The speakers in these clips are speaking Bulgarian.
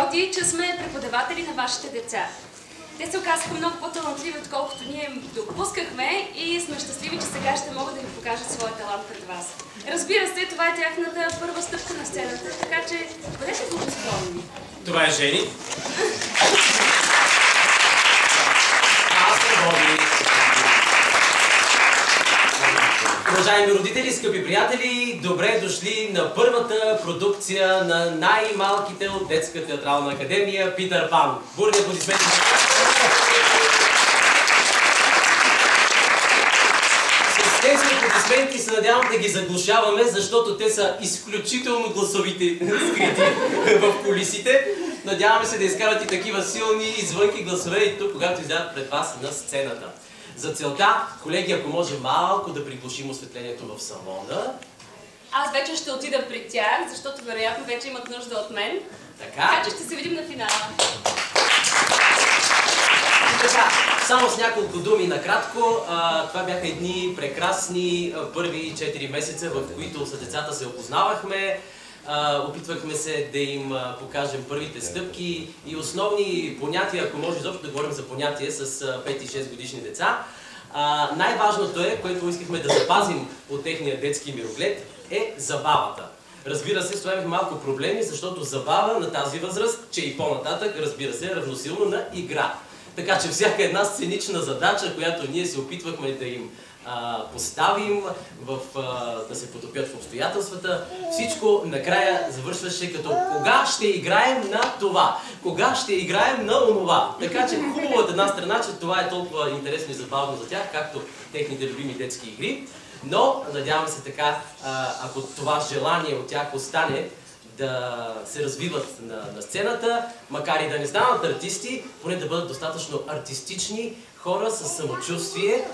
горди, че сме преподаватели на вашите деца. Те се оказаха много по-талантливи, отколкото ние допускахме и сме щастливи, че сега ще могат да ви покажат своя талант пред вас. Разбира се, това е тяхната първа стъпка на сцената, така че бъдете благосклонни. Това е Жени. Аз съм Боби. Уважаеми родители, скъпи приятели, добре дошли на първата продукция на най-малките от Детска театрална академия Питър Пан. Бурни аплодисменти. С тези аплодисменти се надявам да ги заглушаваме, защото те са изключително гласовити, скрити в кулисите. Надяваме се да изкарат и такива силни извънки гласове и тук, когато излязат пред вас на сцената. За целта, колеги, ако може малко да приглушим осветлението в салона. Аз вече ще отида при тях, защото вероятно вече имат нужда от мен. Така че ще се видим на финала. Така, само с няколко думи накратко. Това бяха едни прекрасни първи 4 месеца, в които с децата се опознавахме. Опитвахме се да им покажем първите стъпки и основни понятия, ако може изобщо да говорим за понятия с 5 и 6 годишни деца. Най-важното е, което искахме да запазим от техния детски мироглед, е забавата. Разбира се, с това имахме малко проблеми, защото забава на тази възраст, че и по-нататък, разбира се, е равносилно на игра. Така че всяка една сценична задача, която ние се опитвахме да им поставим, да се потопят в обстоятелствата, всичко накрая завършваше като кога ще играем на това, кога ще играем на онова. Така че хубаво от една страна, че това е толкова интересно и забавно за тях, както техните любими детски игри, но надявам се така, ако това желание от тях остане, да се развиват на сцената, макар и да не станат артисти, поне да бъдат достатъчно артистични хора с самочувствие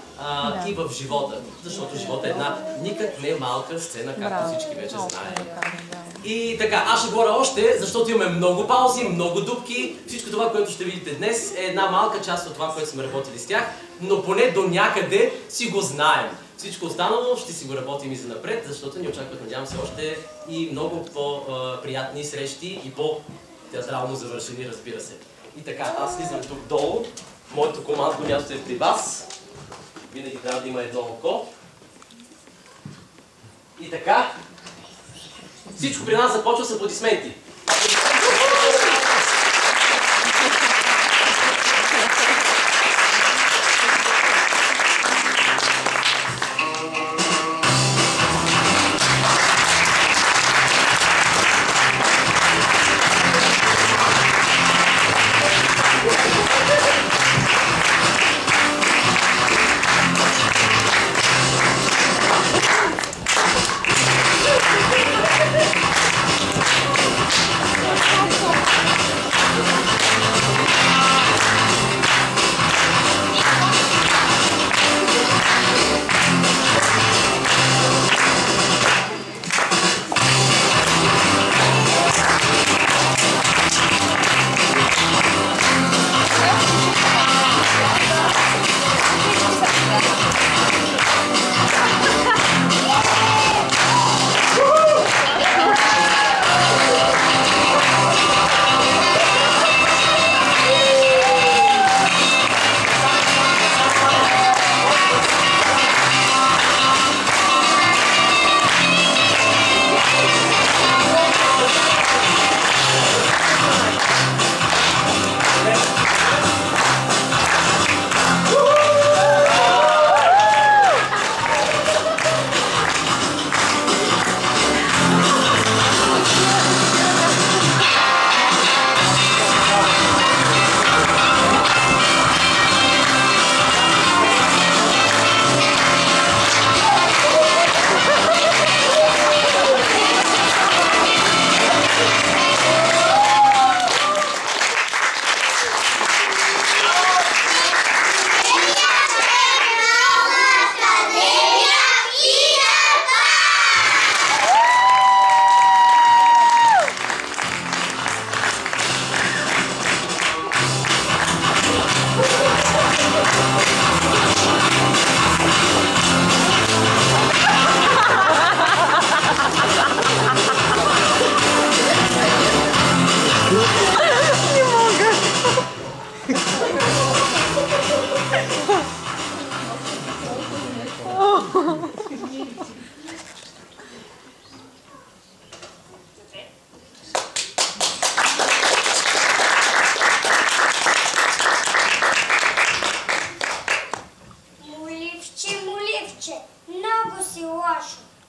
и в живота. Защото живота е една никак не малка сцена, както всички вече знаем. И така, аз ще говоря още, защото имаме много паузи, много дупки. Всичко това, което ще видите днес, е една малка част от това, което сме работили с тях, но поне до някъде си го знаем. Всичко останало ще си го работим и за напред, защото ни очакват, надявам се, още и много по-приятни срещи и по-театрално завършени, разбира се. И така, аз слизам тук долу. Моето командно място е при вас. Винаги трябва да има едно око. И така, всичко при нас започва с аплодисменти.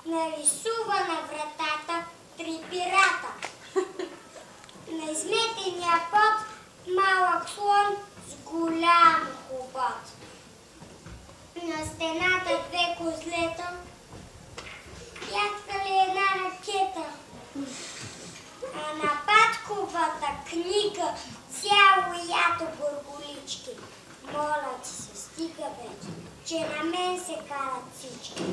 нарисува на вратата 3 пирата. На изметения пот малък слон с голям хобот. На стената 2 козлета яткали една ракета. А на Патковата книга цяло ято горголички. Моля ти се, стига вече, че на мен се карат всички.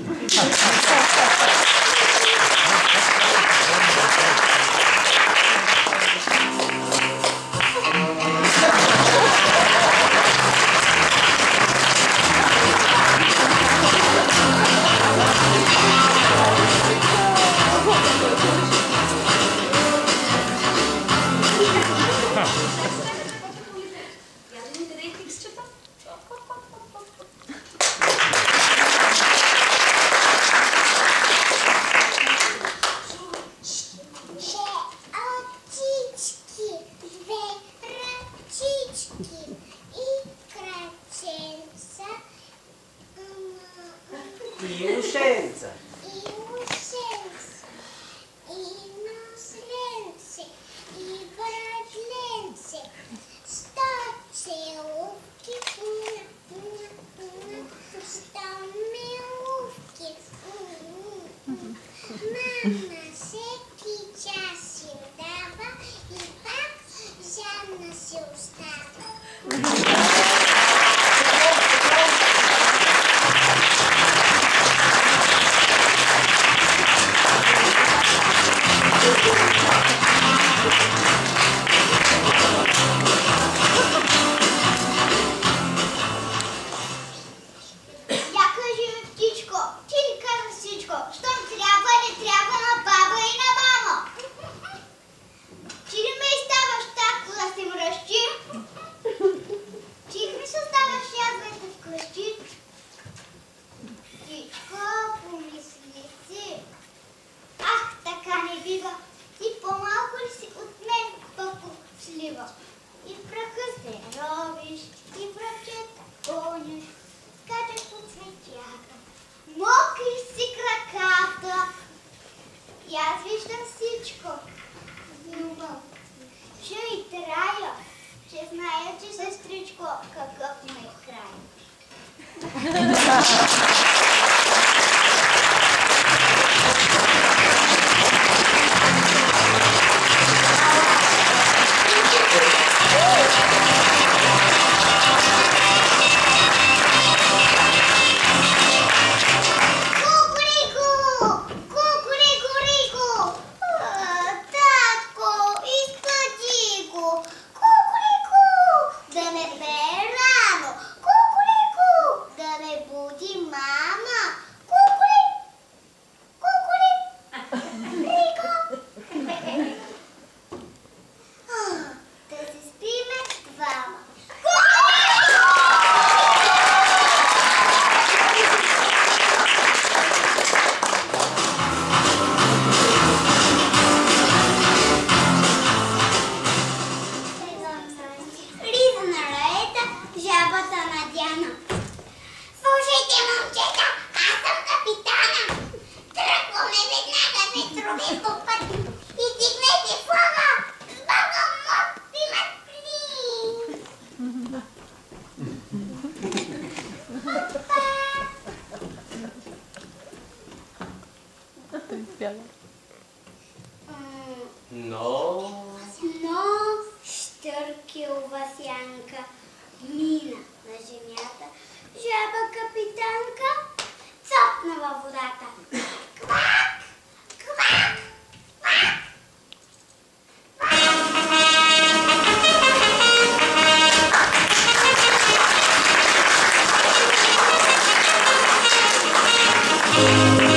Щъркелва сянка мина на земята. Жаба капитанка цапна във водата. Квак! Квак! Квак! Thank you.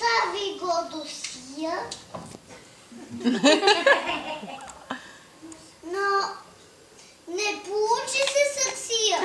Остави го до сия. Но не получи се саксия.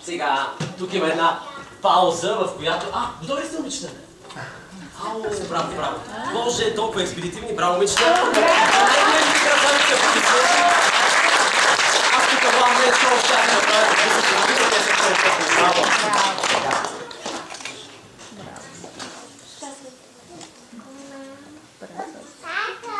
Сега, тук има една пауза, в която... Готови ли сте, момичета? Браво, браво. Боже, толкова експедитивни, браво, момичета. Аз тук главно е това щях да правя, да се провидите се това. Браво. Тата!